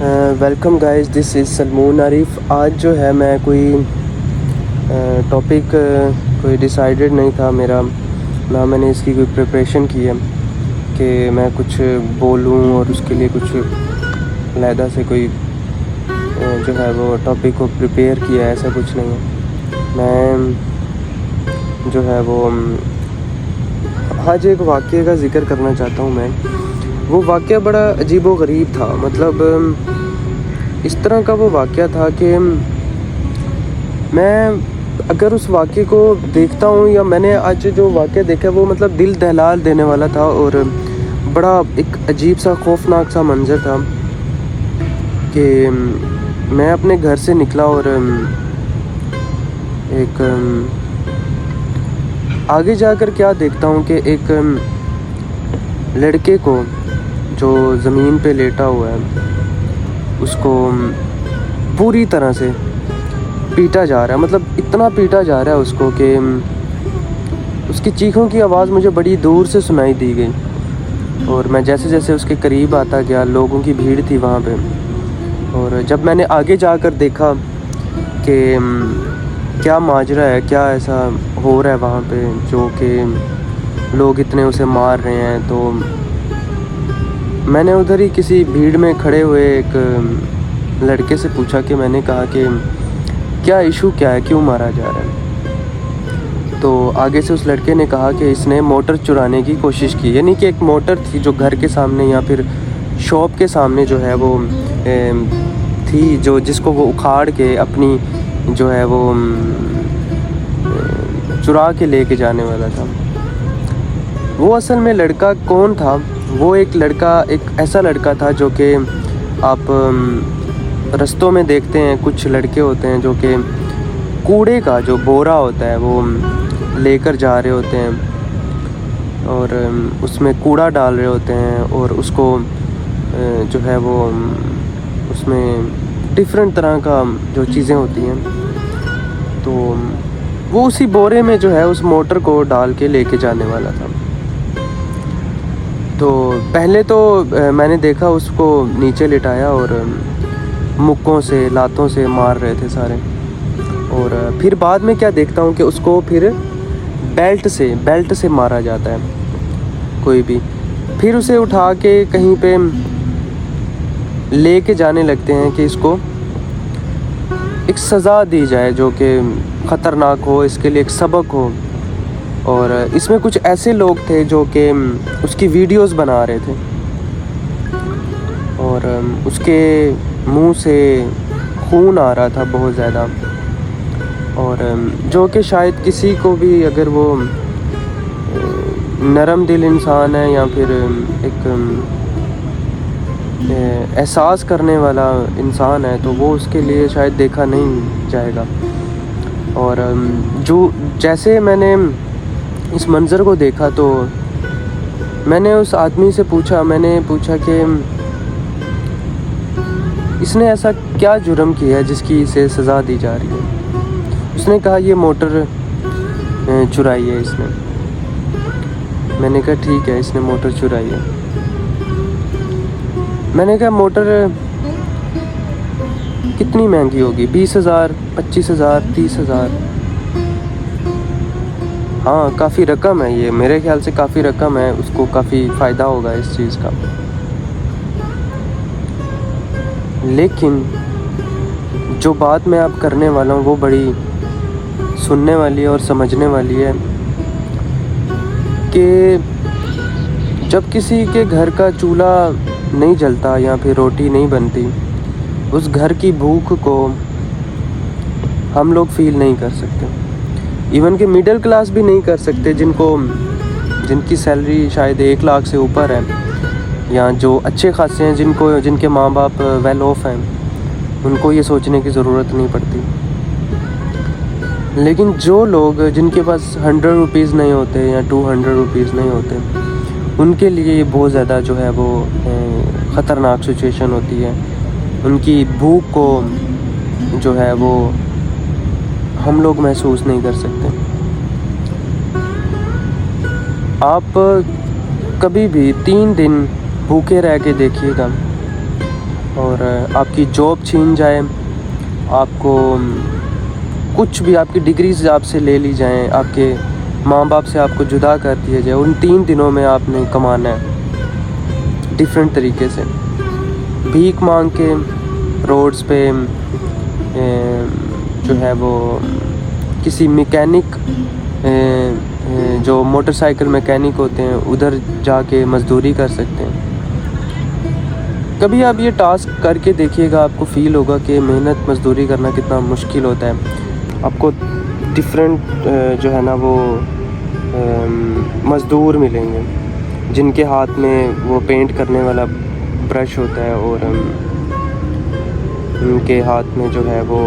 Welcome guys, دس از سلمون عارف۔ آج جو ہے میں کوئی ٹاپک کوئی ڈیسائیڈڈ نہیں تھا میرا، نہ میں نے اس کی کوئی پریپریشن کی ہے کہ میں کچھ بولوں اور اس کے لیے کچھ علیحدہ سے کوئی جو ہے وہ ٹاپک کو پریپیئر کیا ہے، ایسا کچھ نہیں ہے۔ میں جو ہے وہ آج ایک واقعے کا ذکر کرنا چاہتا ہوں۔ میں وہ واقعہ بڑا عجیب و غریب تھا، مطلب اس طرح کا وہ واقعہ تھا کہ میں اگر اس واقعے کو دیکھتا ہوں یا میں نے آج جو واقعہ دیکھا وہ مطلب دل دہلا دینے والا تھا، اور بڑا ایک عجیب سا خوفناک سا منظر تھا کہ میں اپنے گھر سے نکلا اور ایک آگے جا کر کیا دیکھتا ہوں کہ ایک لڑکے کو جو زمین پہ لیٹا ہوا ہے اس کو پوری طرح سے پیٹا جا رہا ہے، مطلب اتنا پیٹا جا رہا ہے اس کو کہ اس کی چیخوں کی آواز مجھے بڑی دور سے سنائی دی گئی، اور میں جیسے جیسے اس کے قریب آتا گیا، لوگوں کی بھیڑ تھی وہاں پہ، اور جب میں نے آگے جا کر دیکھا کہ کیا ماجرا ہے، کیا ایسا ہو رہا ہے وہاں پہ جو کہ لوگ اتنے اسے مار رہے ہیں، تو میں نے ادھر ہی کسی بھیڑ میں کھڑے ہوئے ایک لڑکے سے پوچھا کہ میں نے کہا کہ کیا ایشو کیا ہے، کیوں مارا جا رہا ہے؟ تو آگے سے اس لڑکے نے کہا کہ اس نے موٹر چرانے کی کوشش کی، یعنی کہ ایک موٹر تھی جو گھر کے سامنے یا پھر شاپ کے سامنے جو ہے وہ تھی، جو جس کو وہ اکھاڑ کے اپنی جو ہے وہ چرا کے لے کے جانے والا تھا۔ وہ اصل میں لڑکا کون تھا؟ وہ ایک ایسا لڑکا تھا جو کہ آپ رستوں میں دیکھتے ہیں، کچھ لڑکے ہوتے ہیں جو کہ کوڑے کا جو بورا ہوتا ہے وہ لے کر جا رہے ہوتے ہیں اور اس میں کوڑا ڈال رہے ہوتے ہیں، اور اس کو جو ہے وہ اس میں ڈفرینٹ طرح کا جو چیزیں ہوتی ہیں، تو وہ اسی بورے میں جو ہے اس موٹر کو ڈال کے لے کے جانے والا تھا۔ تو پہلے تو میں نے دیکھا اس کو نیچے لٹایا اور مکوں سے لاتوں سے مار رہے تھے سارے، اور پھر بعد میں کیا دیکھتا ہوں کہ اس کو پھر بیلٹ سے مارا جاتا ہے کوئی بھی، پھر اسے اٹھا کے کہیں پہ لے کے جانے لگتے ہیں کہ اس کو ایک سزا دی جائے جو کہ خطرناک ہو، اس کے لیے ایک سبق ہو، اور اس میں کچھ ایسے لوگ تھے جو کہ اس کی ویڈیوز بنا رہے تھے، اور اس کے منہ سے خون آ رہا تھا بہت زیادہ، اور جو کہ شاید کسی کو بھی اگر وہ نرم دل انسان ہے یا پھر ایک احساس کرنے والا انسان ہے تو وہ اس کے لیے شاید دیکھا نہیں جائے گا۔ اور جو جیسے میں نے اس منظر کو دیکھا تو میں نے اس آدمی سے پوچھا کہ اس نے ایسا کیا جرم کیا ہے جس کی اسے سزا دی جا رہی ہے؟ اس نے کہا یہ موٹر چرائی ہے اس نے۔ میں نے کہا ٹھیک ہے، اس نے موٹر چرائی ہے۔ میں نے کہا موٹر کتنی مہنگی ہوگی؟ 20,000 25,000 30,000؟ ہاں کافی رقم ہے یہ، میرے خیال سے کافی رقم ہے، اس کو کافی فائدہ ہوگا اس چیز کا۔ لیکن جو بات میں اب کرنے والا ہوں وہ بڑی سننے والی اور سمجھنے والی ہے کہ جب کسی کے گھر کا چولہا نہیں جلتا یا پھر روٹی نہیں بنتی، اس گھر کی بھوک کو ہم لوگ فیل نہیں کر سکتے، ایون کہ مڈل کلاس بھی نہیں کر سکتے، جن کی سیلری شاید 1 لاکھ سے اوپر ہے، یا جو اچھے خاصے ہیں، جن کے ماں باپ ویل آف ہیں، ان کو یہ سوچنے کی ضرورت نہیں پڑتی۔ لیکن جو لوگ جن کے پاس 100 روپیز نہیں ہوتے یا 200 روپیز نہیں ہوتے، ان کے لیے یہ بہت زیادہ جو ہے وہ خطرناک سچویشن ہوتی ہے۔ ان کی بھوک کو جو ہے وہ ہم لوگ محسوس نہیں کر سکتے۔ آپ کبھی بھی 3 دن بھوکے رہ کے دیکھیے گا، اور آپ کی جاب چھین جائے, آپ کو کچھ بھی, آپ کی ڈگریز آپ سے لے لی جائیں, آپ کے ماں باپ سے آپ کو جدا کر دیا جائے, ان 3 دنوں میں آپ نے کمانا ہے ڈیفرنٹ طریقے سے, بھیک مانگ کے روڈز پہ, جو ہے وہ کسی میکینک, جو موٹر سائیکل میکینک ہوتے ہیں, ادھر جا کے مزدوری کر سکتے ہیں. کبھی آپ یہ ٹاسک کر کے دیکھیے گا, آپ کو فیل ہوگا کہ محنت مزدوری کرنا کتنا مشکل ہوتا ہے. آپ کو ڈفرینٹ جو ہے نا وہ مزدور ملیں گے جن کے ہاتھ میں وہ پینٹ کرنے والا برش ہوتا ہے, اور ان کے ہاتھ میں جو ہے وہ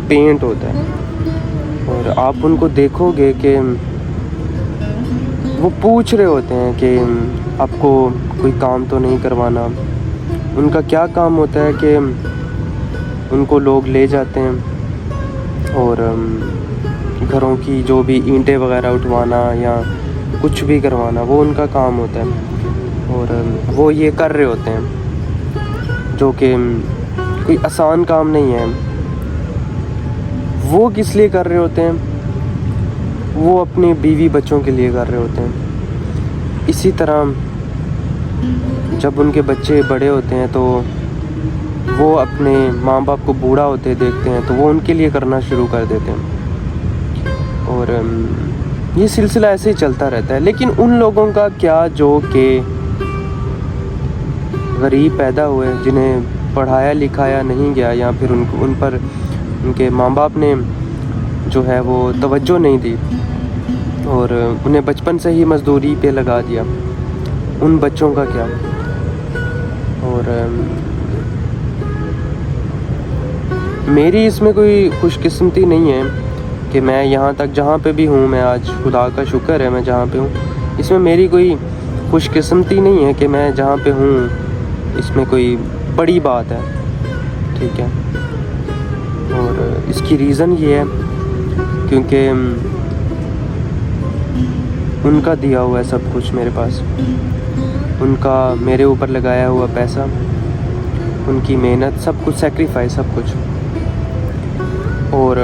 پینٹ ہوتا ہے, اور آپ ان کو دیکھو گے کہ وہ پوچھ رہے ہوتے ہیں کہ آپ کو کوئی کام تو نہیں کروانا. ان کا کیا کام ہوتا ہے کہ ان کو لوگ لے جاتے ہیں اور گھروں کی جو بھی اینٹیں وغیرہ اٹھوانا یا کچھ بھی کروانا, وہ ان کا کام ہوتا ہے, اور وہ یہ کر رہے ہوتے ہیں, جو کہ کوئی آسان کام نہیں ہے. وہ کس لیے کر رہے ہوتے ہیں؟ وہ اپنے بیوی بچوں کے لیے کر رہے ہوتے ہیں. اسی طرح جب ان کے بچے بڑے ہوتے ہیں تو وہ اپنے ماں باپ کو بوڑھا ہوتے دیکھتے ہیں تو وہ ان کے لیے کرنا شروع کر دیتے ہیں, اور یہ سلسلہ ایسے ہی چلتا رہتا ہے. لیکن ان لوگوں کا کیا جو کہ غریب پیدا ہوئے, جنہیں پڑھایا لکھایا نہیں گیا, یا پھر ان پر ان کے ماں باپ نے جو ہے وہ توجہ نہیں دی اور انہیں بچپن سے ہی مزدوری پہ لگا دیا, ان بچوں کا کیا؟ اور میری اس میں کوئی خوش قسمتی نہیں ہے کہ میں یہاں تک جہاں پہ بھی ہوں, میں آج خدا کا شکر ہے میں جہاں پہ ہوں, اس میں میری کوئی خوش قسمتی نہیں ہے کہ میں جہاں پہ ہوں, اس میں کوئی بڑی بات ہے, ٹھیک ہے. اور اس کی ریزن یہ ہے کیونکہ ان کا دیا ہوا ہے سب کچھ میرے پاس, ان کا میرے اوپر لگایا ہوا پیسہ, ان کی محنت, سب کچھ, سیکریفائس, سب کچھ. اور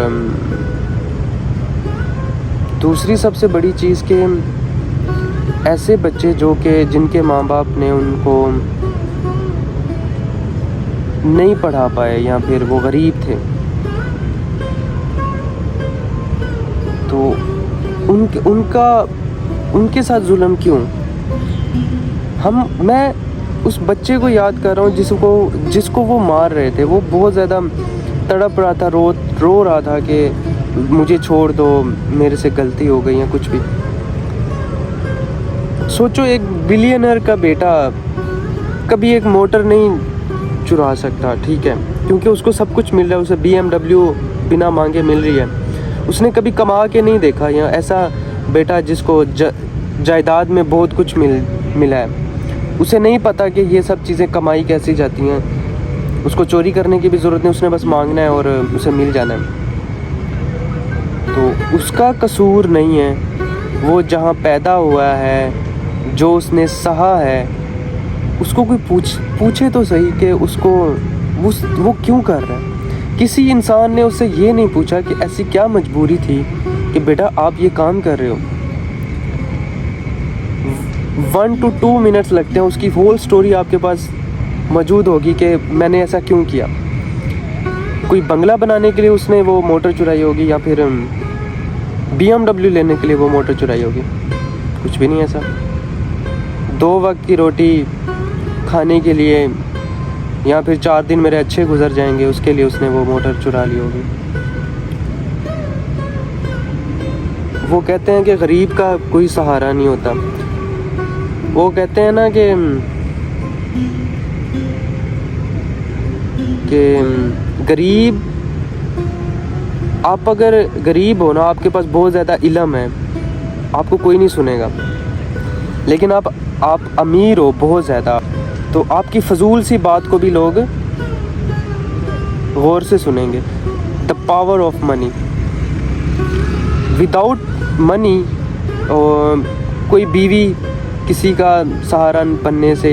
دوسری سب سے بڑی چیز کہ ایسے بچے جو کہ جن کے ماں باپ نے ان کو نہیں پڑھا پائے یا پھر وہ غریب تھے, تو ان کے ساتھ ظلم کیوں؟ میں اس بچے کو یاد کر رہا ہوں جس کو وہ مار رہے تھے. وہ بہت زیادہ تڑپ رہا تھا, رو رہا تھا کہ مجھے چھوڑ دو, میرے سے غلطی ہو گئی یا کچھ بھی. سوچو, ایک بلینئر کا بیٹا کبھی ایک موٹر نہیں چرا سکتا, ٹھیک ہے, کیونکہ اس کو سب کچھ مل رہا ہے, اسے BMW بنا مانگے مل رہی ہے. اس نے کبھی کما کے نہیں دیکھا. یا ایسا بیٹا جس کو جائیداد میں بہت کچھ ملا ہے, اسے نہیں پتہ کہ یہ سب چیزیں کمائی کیسی جاتی ہیں. اس کو چوری کرنے کی بھی ضرورت نہیں, اس نے بس مانگنا ہے اور اسے مل جانا ہے. تو اس کا قصور نہیں ہے. وہ جہاں پیدا ہوا ہے, جو اس نے سہا ہے, اس کو کوئی پوچھے تو صحیح کہ اس کو وہ کیوں کر رہا ہے. کسی انسان نے اس سے یہ نہیں پوچھا کہ ایسی کیا مجبوری تھی کہ بیٹا آپ یہ کام کر رہے ہو. 1 to 2 منٹس لگتے ہیں, اس کی ہول سٹوری آپ کے پاس موجود ہوگی کہ میں نے ایسا کیوں کیا. کوئی بنگلہ بنانے کے لیے اس نے وہ موٹر چرائی ہوگی, یا پھر BMW لینے کے لیے وہ موٹر چرائی ہوگی. کچھ بھی نہیں ایسا. 2 وقت کی روٹی کھانے کے لیے, یا پھر 4 دن میرے اچھے گزر جائیں گے, اس کے لیے اس نے وہ موٹر چرا لی ہوگی. وہ کہتے ہیں کہ غریب کا کوئی سہارا نہیں ہوتا. وہ کہتے ہیں نا کہ غریب, آپ اگر غریب ہو نا, آپ کے پاس بہت زیادہ علم ہے, آپ کو کوئی نہیں سنے گا. لیکن آپ امیر ہو بہت زیادہ, تو آپ کی فضول سی بات کو بھی لوگ غور سے سنیں گے. The power of money. Without money کوئی بیوی کسی کا سہارا بننے سے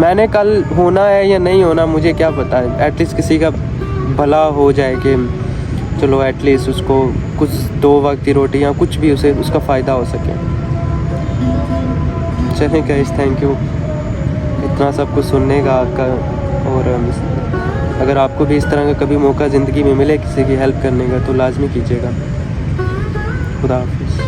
میں نے کل ہونا ہے یا نہیں ہونا مجھے کیا پتہ ہے, ایٹ لیسٹ کسی کا بھلا ہو جائے کہ چلو ایٹ لیسٹ اس کو کچھ 2 وقت کی روٹی یا کچھ بھی اسے اس کا فائدہ ہو سکے. چلیں گائز, تھینک یو اتنا سب کچھ سننے کا آپ کا. اور اگر آپ کو بھی اس طرح کا کبھی موقع زندگی میں ملے کسی کی ہیلپ کرنے کا تو لازمی کیجیے گا. خدا حافظ.